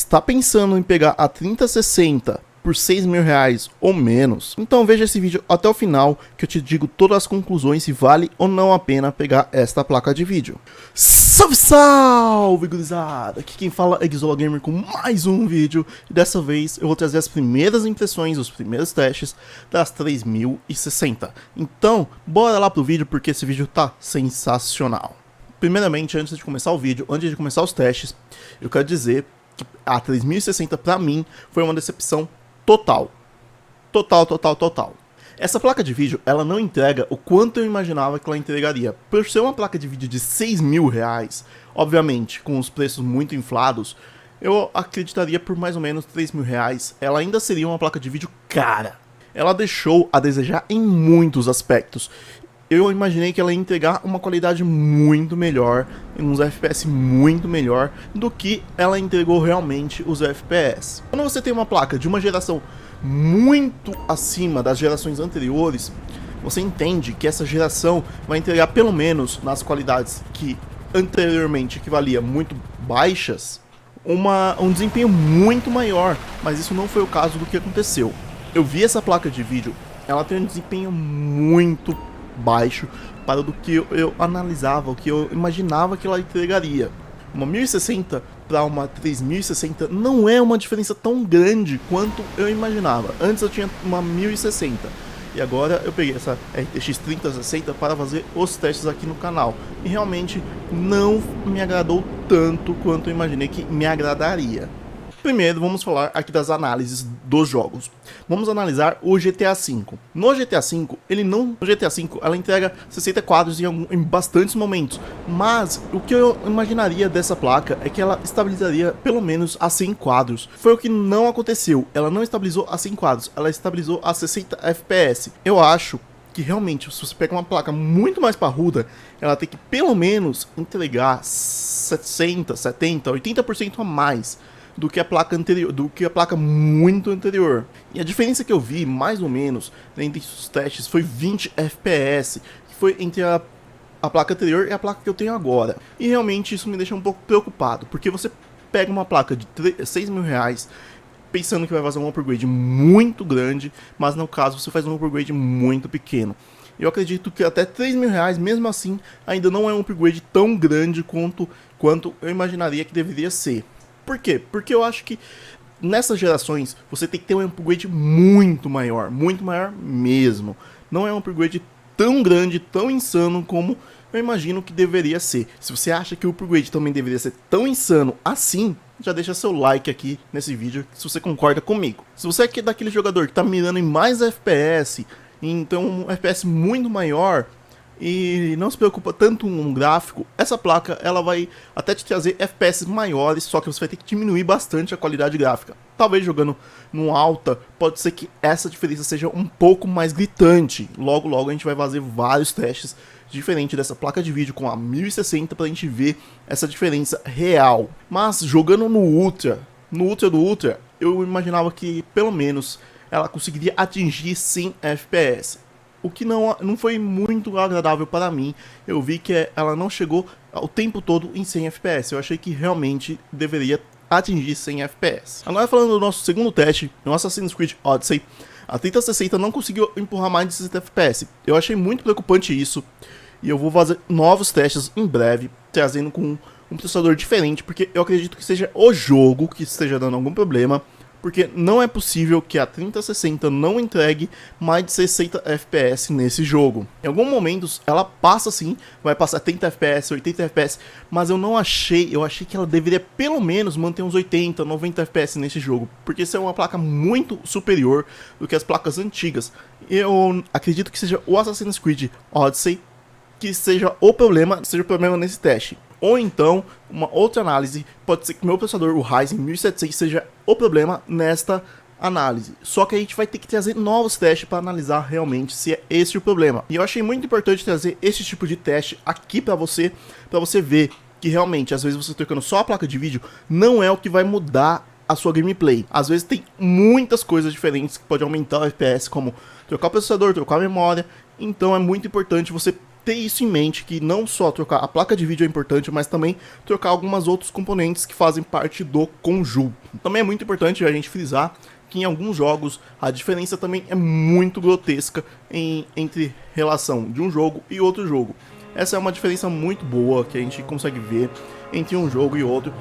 Está pensando em pegar a 3060 por R$6.000 ou menos? Então veja esse vídeo até o final que eu te digo todas as conclusões se vale ou não a pena pegar esta placa de vídeo. Salve, salve, gurizada! Aqui quem fala é Gizzola Gamer com mais um vídeo. E dessa vez eu vou trazer as primeiras impressões, os primeiros testes das 3060. Então, bora lá pro vídeo porque esse vídeo tá sensacional. Primeiramente, antes de começar o vídeo, antes de começar os testes, eu quero dizer que a 3060 pra mim foi uma decepção total. Total. Essa placa de vídeo, ela não entrega o quanto eu imaginava que ela entregaria. Por ser uma placa de vídeo de R$6.000, obviamente, com os preços muito inflados, eu acreditaria por mais ou menos R$3.000, ela ainda seria uma placa de vídeo cara. Ela deixou a desejar em muitos aspectos. Eu imaginei que ela ia entregar uma qualidade muito melhor, uns FPS muito melhor do que ela entregou realmente os FPS. Quando você tem uma placa de uma geração muito acima das gerações anteriores, você entende que essa geração vai entregar pelo menos nas qualidades que anteriormente equivalia muito baixas, um desempenho muito maior, mas isso não foi o caso do que aconteceu. Eu vi essa placa de vídeo, ela tem um desempenho muito baixo para do que eu analisava, o que eu imaginava que ela entregaria. Uma 1060 para uma 3060 não é uma diferença tão grande quanto eu imaginava. Antes eu tinha uma 1060 e agora eu peguei essa RTX 3060 para fazer os testes aqui no canal e realmente não me agradou tanto quanto eu imaginei que me agradaria. Primeiro, vamos falar aqui das análises dos jogos. Vamos analisar o GTA V. No GTA V, ela entrega 60 quadros em bastantes momentos. Mas o que eu imaginaria dessa placa é que ela estabilizaria pelo menos a 100 quadros. Foi o que não aconteceu. Ela não estabilizou a 100 quadros, ela estabilizou a 60 FPS. Eu acho que realmente, se você pega uma placa muito mais parruda, ela tem que pelo menos entregar 60, 70, 80% a mais do que a placa anterior, do que a placa muito anterior. E a diferença que eu vi, mais ou menos, entre os testes, foi 20 FPS, que foi entre a placa anterior e a placa que eu tenho agora. E realmente isso me deixa um pouco preocupado, porque você pega uma placa de R$6.000, pensando que vai fazer um upgrade muito grande, mas no caso você faz um upgrade muito pequeno. Eu acredito que até R$3.000, mesmo assim, ainda não é um upgrade tão grande quanto eu imaginaria que deveria ser. Por quê? Porque eu acho que nessas gerações você tem que ter um upgrade muito maior mesmo. Não é um upgrade tão grande, tão insano como eu imagino que deveria ser. Se você acha que o upgrade também deveria ser tão insano assim, já deixa seu like aqui nesse vídeo se você concorda comigo. Se você é daquele jogador que está mirando em mais FPS, então um FPS muito maior, e não se preocupa tanto com um gráfico, essa placa ela vai até te trazer FPS maiores, só que você vai ter que diminuir bastante a qualidade gráfica. Talvez jogando no alta, pode ser que essa diferença seja um pouco mais gritante. Logo a gente vai fazer vários testes diferentes dessa placa de vídeo com a 1060 pra gente ver essa diferença real. Mas jogando no Ultra do Ultra, eu imaginava que pelo menos ela conseguiria atingir 100 FPS. O que não foi muito agradável para mim. Eu vi que ela não chegou o tempo todo em 100 FPS. Eu achei que realmente deveria atingir 100 FPS. Agora falando do nosso segundo teste, no Assassin's Creed Odyssey, a 3060 não conseguiu empurrar mais de 60 FPS. Eu achei muito preocupante isso. E eu vou fazer novos testes em breve, trazendo com um processador diferente, porque eu acredito que seja o jogo que esteja dando algum problema. Porque não é possível que a 3060 não entregue mais de 60 FPS nesse jogo. Em alguns momentos ela passa sim, vai passar 30 FPS, 80 FPS, mas eu achei que ela deveria pelo menos manter uns 80, 90 FPS nesse jogo. Porque isso é uma placa muito superior do que as placas antigas. Eu acredito que seja o Assassin's Creed Odyssey que seja o problema nesse teste. Ou então, uma outra análise, pode ser que meu processador, o Ryzen 1700, seja o problema nesta análise. Só que a gente vai ter que trazer novos testes para analisar realmente se é esse o problema. E eu achei muito importante trazer esse tipo de teste aqui para você ver que realmente, às vezes você trocando só a placa de vídeo, não é o que vai mudar a sua gameplay. Às vezes tem muitas coisas diferentes que podem aumentar o FPS, como trocar o processador, trocar a memória. Então é muito importante você ter isso em mente, que não só trocar a placa de vídeo é importante, mas também trocar alguns outros componentes que fazem parte do conjunto. Também é muito importante a gente frisar que em alguns jogos a diferença também é muito grotesca entre relação de um jogo e outro jogo. Essa é uma diferença muito boa que a gente consegue ver entre um jogo e outro,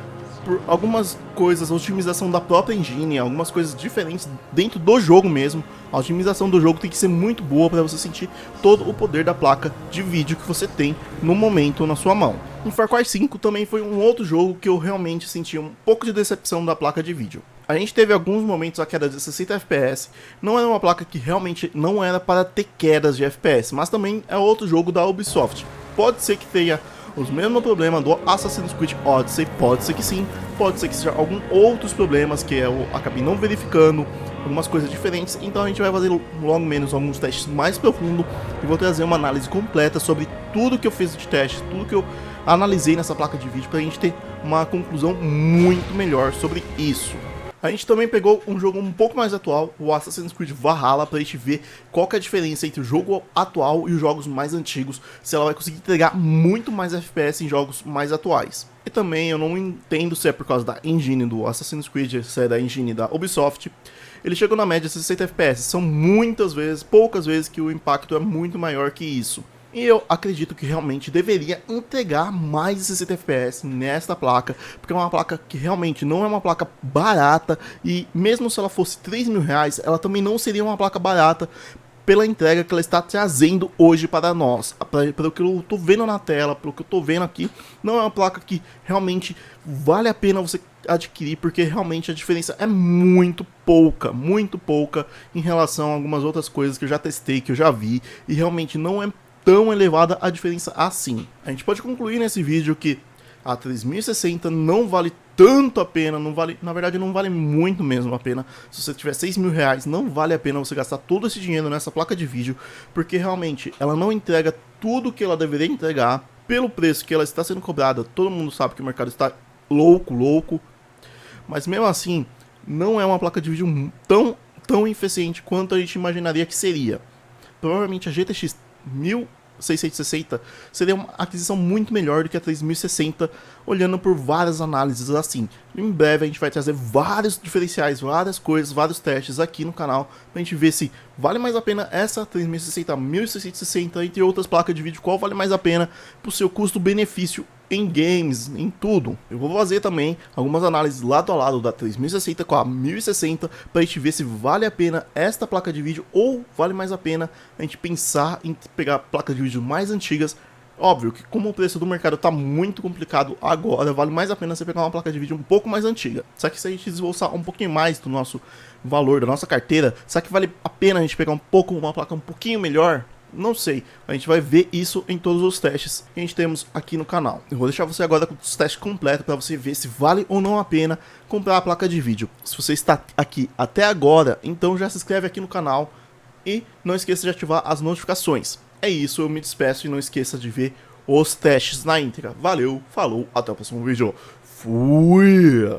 por algumas coisas, a otimização da própria engine, algumas coisas diferentes dentro do jogo mesmo. A otimização do jogo tem que ser muito boa para você sentir todo o poder da placa de vídeo que você tem no momento na sua mão. O Far Cry 5 também foi um outro jogo que eu realmente senti um pouco de decepção da placa de vídeo. A gente teve alguns momentos a queda de 60 FPS, não era uma placa que realmente não era para ter quedas de FPS, mas também é outro jogo da Ubisoft. Pode ser que tenha os mesmos problemas do Assassin's Creed Odyssey, pode ser que sim, pode ser que seja alguns outros problemas que eu acabei não verificando, algumas coisas diferentes, então a gente vai fazer logo menos alguns testes mais profundos e vou trazer uma análise completa sobre tudo que eu fiz de teste, tudo que eu analisei nessa placa de vídeo, pra gente ter uma conclusão muito melhor sobre isso. A gente também pegou um jogo um pouco mais atual, o Assassin's Creed Valhalla, pra gente ver qual que é a diferença entre o jogo atual e os jogos mais antigos, se ela vai conseguir entregar muito mais FPS em jogos mais atuais. E também eu não entendo se é por causa da engine do Assassin's Creed, se é da engine da Ubisoft. Ele chegou na média de 60 FPS, são muitas vezes, poucas vezes que o impacto é muito maior que isso. E eu acredito que realmente deveria entregar mais de 60 FPS nesta placa, porque é uma placa que realmente não é uma placa barata, e mesmo se ela fosse 3 mil reais, ela também não seria uma placa barata pela entrega que ela está trazendo hoje para nós. Pelo que eu estou vendo na tela, pelo que eu estou vendo aqui, não é uma placa que realmente vale a pena você adquirir, porque realmente a diferença é muito pouca em relação a algumas outras coisas que eu já testei, que eu já vi, e realmente não é tão elevada a diferença assim. A gente pode concluir nesse vídeo que a 3060 não vale tanto a pena, não vale, na verdade não vale muito mesmo a pena. Se você tiver 6 mil reais, não vale a pena você gastar todo esse dinheiro nessa placa de vídeo, porque realmente ela não entrega tudo que ela deveria entregar pelo preço que ela está sendo cobrada. Todo mundo sabe que o mercado está louco, mas mesmo assim não é uma placa de vídeo tão eficiente quanto a gente imaginaria que seria. Provavelmente a GTX 1660 seria uma aquisição muito melhor do que a 3060, olhando por várias análises assim. Em breve a gente vai trazer vários diferenciais, várias coisas, vários testes aqui no canal, pra gente ver se vale mais a pena essa 3060, 1660, entre outras placas de vídeo, qual vale mais a pena pro seu custo-benefício em games, em tudo. Eu vou fazer também algumas análises lado a lado da 3060 com a 1060 pra gente ver se vale a pena esta placa de vídeo ou vale mais a pena a gente pensar em pegar placas de vídeo mais antigas. Óbvio que como o preço do mercado tá muito complicado agora, vale mais a pena você pegar uma placa de vídeo um pouco mais antiga. Só que se a gente desembolsar um pouquinho mais do nosso valor, da nossa carteira, será que vale a pena a gente pegar uma placa um pouquinho melhor? Não sei, a gente vai ver isso em todos os testes que a gente temos aqui no canal. Eu vou deixar você agora com os testes completos para você ver se vale ou não a pena comprar a placa de vídeo. Se você está aqui até agora, então já se inscreve aqui no canal e não esqueça de ativar as notificações. É isso, eu me despeço e não esqueça de ver os testes na íntegra. Valeu, falou, até o próximo vídeo. Fui!